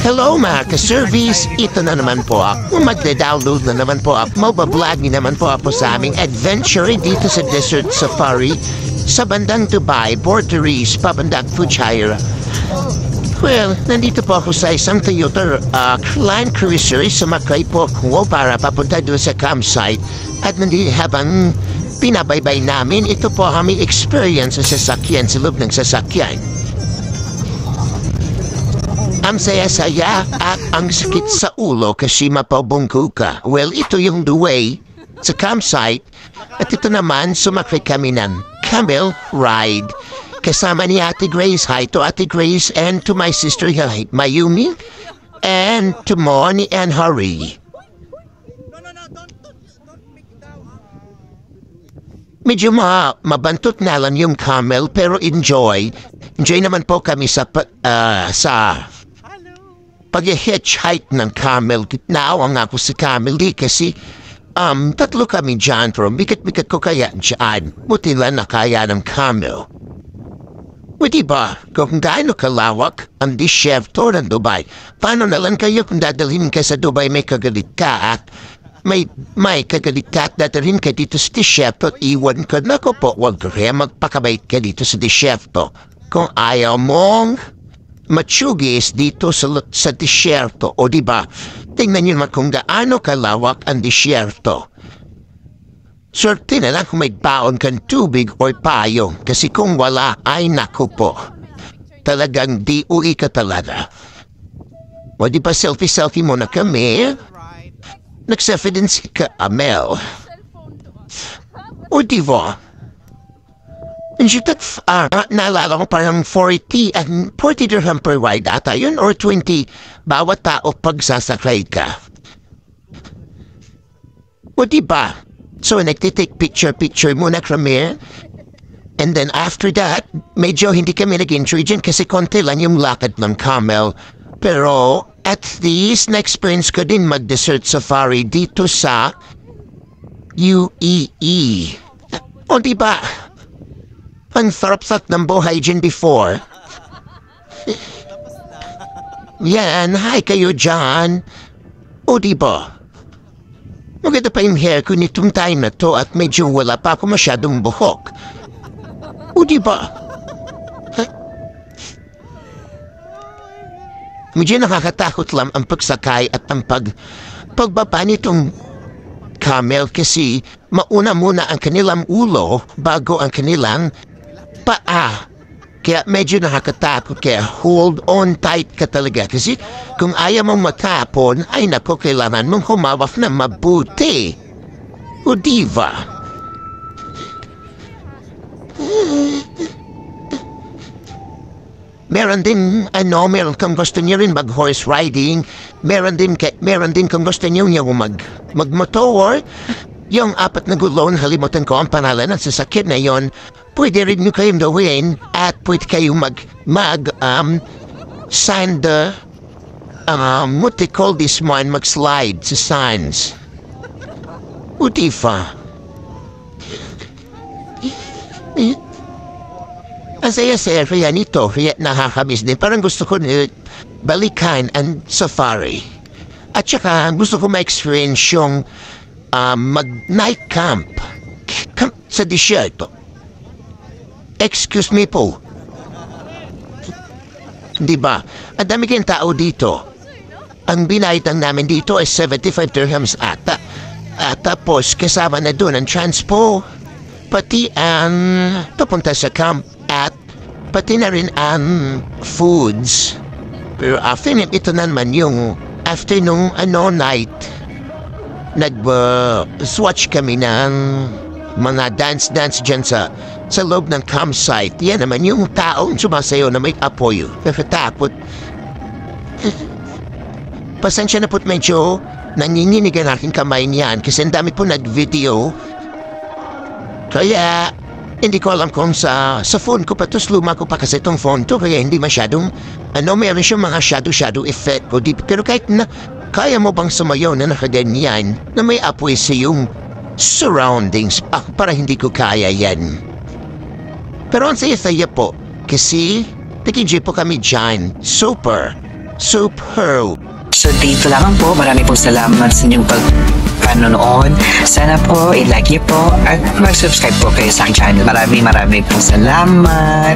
Hello mga ka-service, ito na naman po ako. Magda-download na naman po ako. Mabablog naman po ako sa aming adventure dito sa Desert Safari sa bandang Dubai, Porteries, pabandang Fujairah. Well, nandito po ako sa isang Toyota Land Cruiser. Sumakay po ako para papunta doon sa campsite. At nandito habang pinabaybay namin, ito po aming experience sa sasakyan, sa loob ng sasakyan. Ang saya-saya at ang sakit sa ulo kasi mapabungko ka. Well, ito yung the way sa campsite. At ito naman, sumakay kami ng camel ride. Kasama ni Ate Grace. Hi to Ate Grace and to my sister Mayumi. And to Moni and Hari. Medyo mabantot na lang yung camel pero enjoy. Enjoy naman po kami sa pag-hitchhike ng camel. Naawa nga ako sa camel kasi tatlo kami dyan pero bigat-bigat ko kaya dyan. Buti lang na kaya ng camel. O diba, kung gaano kalawak ang disyerto ng Dubai, paano na lang kayo kung dadalhin ka sa Dubai may kagalit ka at may kagalit ka at dadalhin ka dito sa disyerto at iwan ka na ko po, wag kaya magpakabait ka dito sa disyerto. Kung ayaw mong matsugis dito sa disyerto, o diba, tingnan nyo naman kung gaano kalawak ang disyerto. Swerte na lang kung may baon kang tubig o payong kasi kung wala ay naku po. Talagang di uwi ka talaga. O di ba selfie muna kami? Nag-selfie din si Amel. O di ba? Naalala ko parang 40 dirham per ride ata yun or 20 bawat tao pag sasakay ka. O di ba? So, nagtitake picture muna kami. And then after that, medyo hindi kami nag-enjoy dyan kasi konti lang yung lakad ng camel. Pero at least na-experience ko din mag-desert safari dito sa UAE. O diba? Ang sarap-sarap ng buhay dyan before. Yan, hi kayo dyan. O diba? Maganda pa yung hair ko nitong time na to at medyo wala pa ako masyadong buhok. O diba? Medyo nakakatakot lang ang pagsakay at ang pagbaba nitong camel kasi mauna muna ang kanilang ulo bago ang kanilang paa. Kaya medyo nakakatakot kaya hold on tight ka talaga kasi kung ayaw mong matapon ay naku kailangan mong humawak na mabuti. O diba? Meron din kung gusto niyo rin mag-horse riding, meron din kung gusto niyo mag-motor. Yung 4 na gulong, halimutan ko ang pangalan ng sasakyan na yon, pwede rin nyo kayong gawin at pwede kayong what they call this one, mag-slide sa sands. Utifa. Ang saya-saya kaya nito, kaya nakakamiss din. Parang gusto ko balikan ang safari. At saka gusto ko ma-experience yung mag-night camp sa disyerto. Excuse me po. Diba? Ang dami kayong tao dito. Ang binayad namin dito ay 75 dirhams ata. At tapos kasama na doon ang transpo, pati ang papunta sa camp at pati na rin ang foods. Pero after ito naman yung afternoon night. Nag-swatch kami ng mga dance dyan sa loob ng campsite. Yan naman yung taong sumasayo na may apoy. Nakatakot. Pasensya na po't medyo nanginginig ang aking kamay niyan kasi ang dami po nag-video. Kaya hindi ko alam kung sa phone ko pa to, luma ko pa kasi itong phone to kaya hindi masyadong meron siyang mga shadow effect ko. Pero kahit na kaya mo bang sumayaw na nakaganyan na may apoy sa iyong surroundings? Para hindi ko kaya yan. Pero ang saya-saya po kasi nag-enjoy po kami dyan. Super. Superb! So dito lamang po, marami pong salamat sa inyong panonood. Sana po i-like niyo po at mag-subscribe po kayo sa aking channel. Maraming pong salamat.